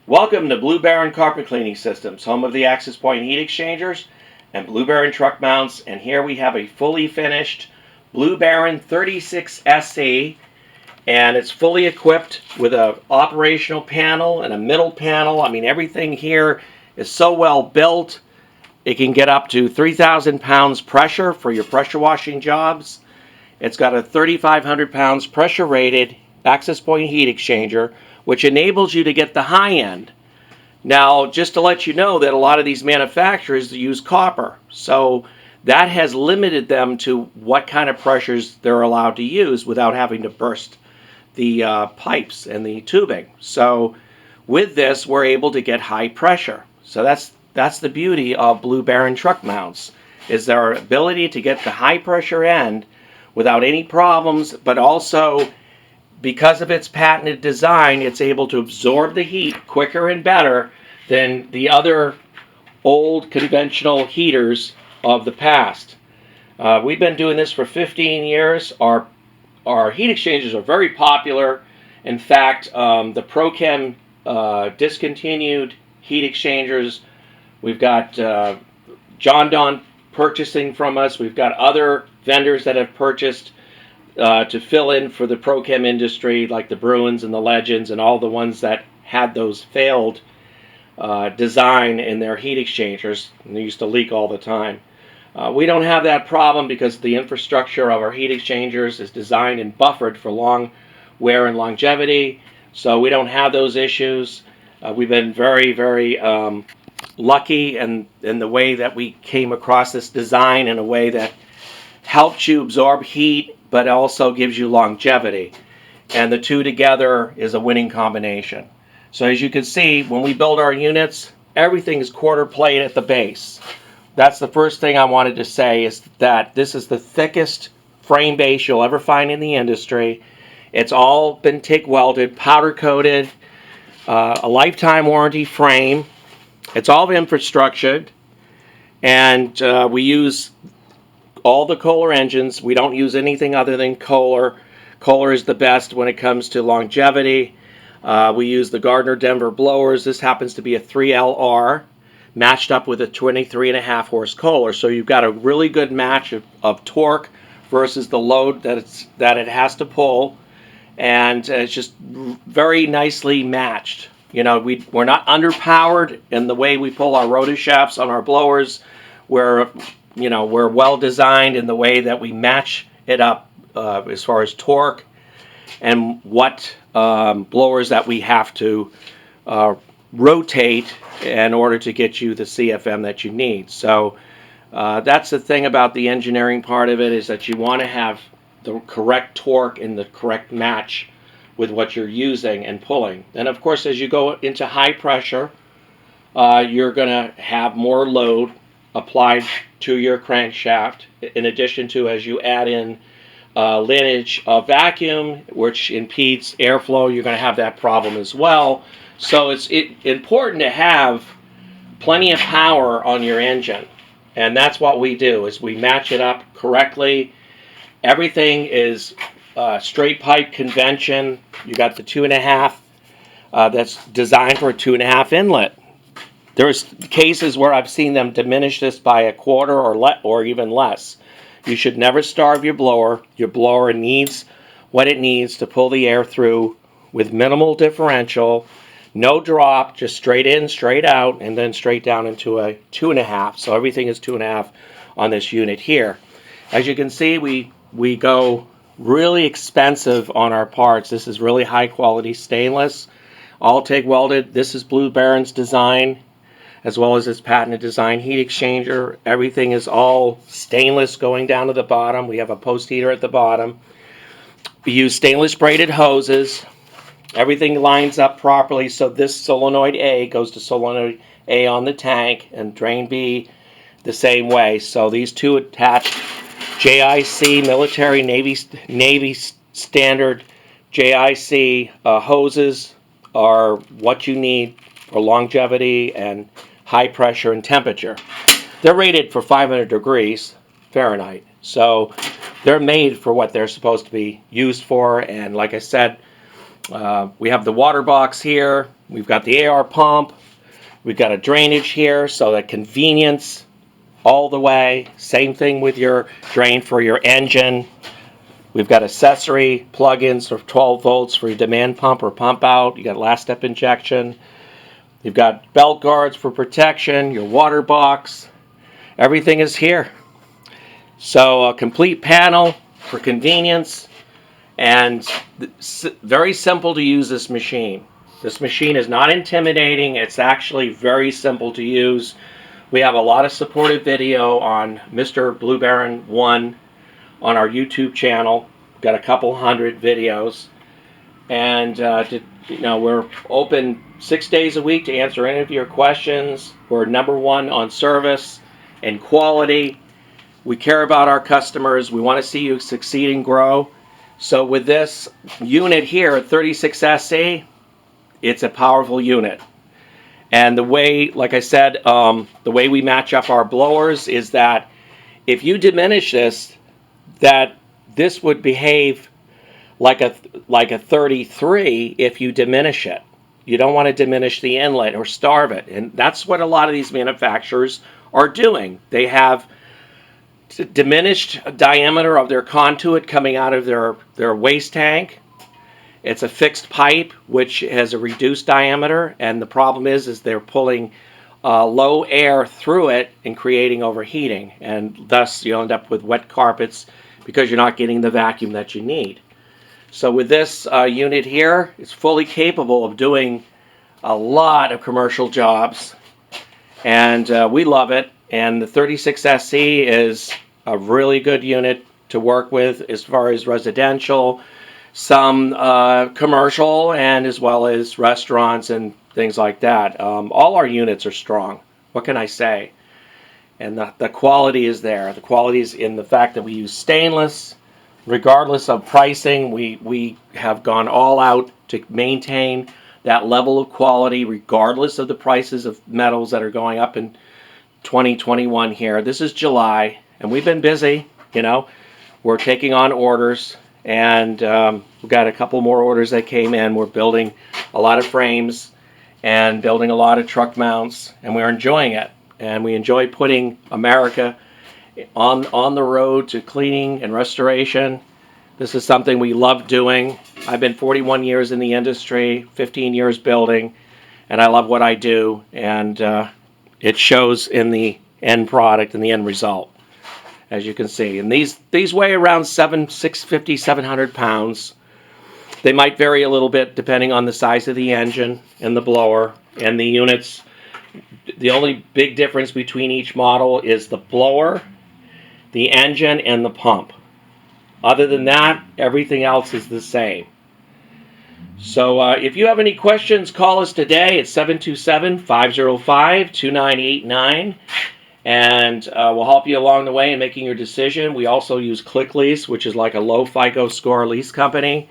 Welcome to Blue Baron Carpet Cleaning Systems, home of the Access Point heat exchangers and Blue Baron truck mounts. And here we have a fully finished Blue Baron 36 SE, and it's fully equipped with an operational panel and a middle panel. I mean, everything here is so well built. It can get up to 3,000 pounds pressure for your pressure washing jobs. It's got a 3,500 pounds pressure rated Access Point heat exchanger, which enables you to get the high end. Now, just to let you know that a lot of these manufacturers use copper, so that has limited them to what kind of pressures they're allowed to use without having to burst the pipes and the tubing. So with this, we're able to get high pressure. So that's the beauty of Blue Baron truck mounts, is their ability to get the high pressure end without any problems, but also because of its patented design, it's able to absorb the heat quicker and better than the other old conventional heaters of the past. We've been doing this for 15 years. Our heat exchangers are very popular. In fact, the ProChem discontinued heat exchangers. We've got John Don purchasing from us. We've got other vendors that have purchased to fill in for the ProChem industry, like the Bruins and the Legends and all the ones that had those failed design in their heat exchangers, and they used to leak all the time. We don't have that problem because the infrastructure of our heat exchangers is designed and buffered for long wear and longevity, so we don't have those issues. We've been very, very lucky in the way that we came across this design in a way that helps you absorb heat but also gives you longevity. And the two together is a winning combination. So as you can see, when we build our units, everything is quarter plate at the base. That's the first thing I wanted to say, is that this is the thickest frame base you'll ever find in the industry. It's all been TIG welded, powder coated, a lifetime warranty frame. It's all infrastructured, and we use all the Kohler engines. We don't use anything other than Kohler. Kohler is the best when it comes to longevity. We use the Gardner Denver blowers. This happens to be a 3LR matched up with a 23.5 horse Kohler. So you've got a really good match of torque versus the load that it has to pull. And it's just very nicely matched. You know, we're not underpowered in the way we pull our rotor shafts on our blowers. We're well designed in the way that we match it up as far as torque and what blowers that we have to rotate in order to get you the CFM that you need. So that's the thing about the engineering part of it, is that you want to have the correct torque and the correct match with what you're using and pulling. And of course, as you go into high pressure, you're going to have more load applied to your crankshaft, in addition to, as you add in lineage of vacuum, which impedes airflow, you're going to have that problem as well. So it's important to have plenty of power on your engine, and that's what we do, is we match it up correctly. Everything is straight pipe convention. You got the 2.5 that's designed for a 2.5 inlet. There's cases where I've seen them diminish this by a quarter or even less. You should never starve your blower. Your blower needs what it needs to pull the air through with minimal differential, no drop, just straight in, straight out, and then straight down into a 2.5. So everything is 2.5 on this unit here. As you can see, we go really expensive on our parts. This is really high quality stainless, all TIG welded. This is Blue Baron's design, as well as its patented design heat exchanger. Everything is all stainless going down to the bottom. We have a post heater at the bottom. We use stainless braided hoses. Everything lines up properly, so this solenoid A goes to solenoid A on the tank, and drain B the same way. So these two attached JIC military Navy standard JIC hoses are what you need for longevity and high pressure and temperature. They're rated for 500 degrees Fahrenheit, so they're made for what they're supposed to be used for. And like I said, we have the water box here. We've got the AR pump. We've got a drainage here, so that convenience all the way. Same thing with your drain for your engine. We've got accessory plug-ins for 12 volts for your demand pump or pump out. You got last step injection. You've got belt guards for protection, your water box. Everything is here. So a complete panel for convenience, and very simple to use this machine. This machine is not intimidating. It's actually very simple to use. We have a lot of supportive video on Mr. Blue Baron 1 on our YouTube channel. We've got a couple hundred videos. And we're open 6 days a week to answer any of your questions. We're #1 on service and quality. We care about our customers. We want to see you succeed and grow. So with this unit here at 36SE, it's a powerful unit. And the way, like I said, the way we match up our blowers is that if you diminish this, that this would behave like a 33 if you diminish it. You don't want to diminish the inlet or starve it. And that's what a lot of these manufacturers are doing. They have diminished diameter of their conduit coming out of their waste tank. It's a fixed pipe which has a reduced diameter, and the problem is they're pulling low air through it and creating overheating, and thus you'll end up with wet carpets because you're not getting the vacuum that you need. So with this unit here, it's fully capable of doing a lot of commercial jobs, and we love it. And the 36SE is a really good unit to work with as far as residential, some commercial, and as well as restaurants and things like that. All our units are strong. What can I say? And the quality is there. The quality is in the fact that we use stainless. Regardless of pricing, we have gone all out to maintain that level of quality regardless of the prices of metals that are going up in 2021 here. This is July, and we've been busy. We're taking on orders, and we've got a couple more orders that came in. We're building a lot of frames and building a lot of truck mounts, and we're enjoying it. And we enjoy putting America on the road to cleaning and restoration. This is something we love doing. I've been 41 years in the industry, 15 years building, and I love what I do, and it shows in the end product and the end result, as you can see. And these weigh around 650, 700 pounds. They might vary a little bit depending on the size of the engine and the blower and the units. The only big difference between each model is the blower, the engine, and the pump. Other than that, everything else is the same. So if you have any questions, call us today at 727-505-2989, and we'll help you along the way in making your decision. We also use Click Lease, which is like a low FICO score lease company.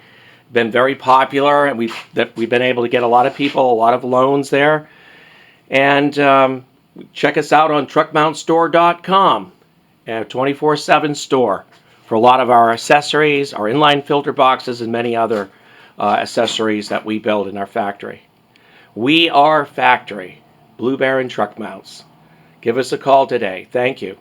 Been very popular, and we've been able to get a lot of people, a lot of loans there. And check us out on truckmountstore.com, a 24/7 store for a lot of our accessories, our inline filter boxes, and many other accessories that we build in our factory. We are factory, Blue Baron Truck Mounts. Give us a call today. Thank you.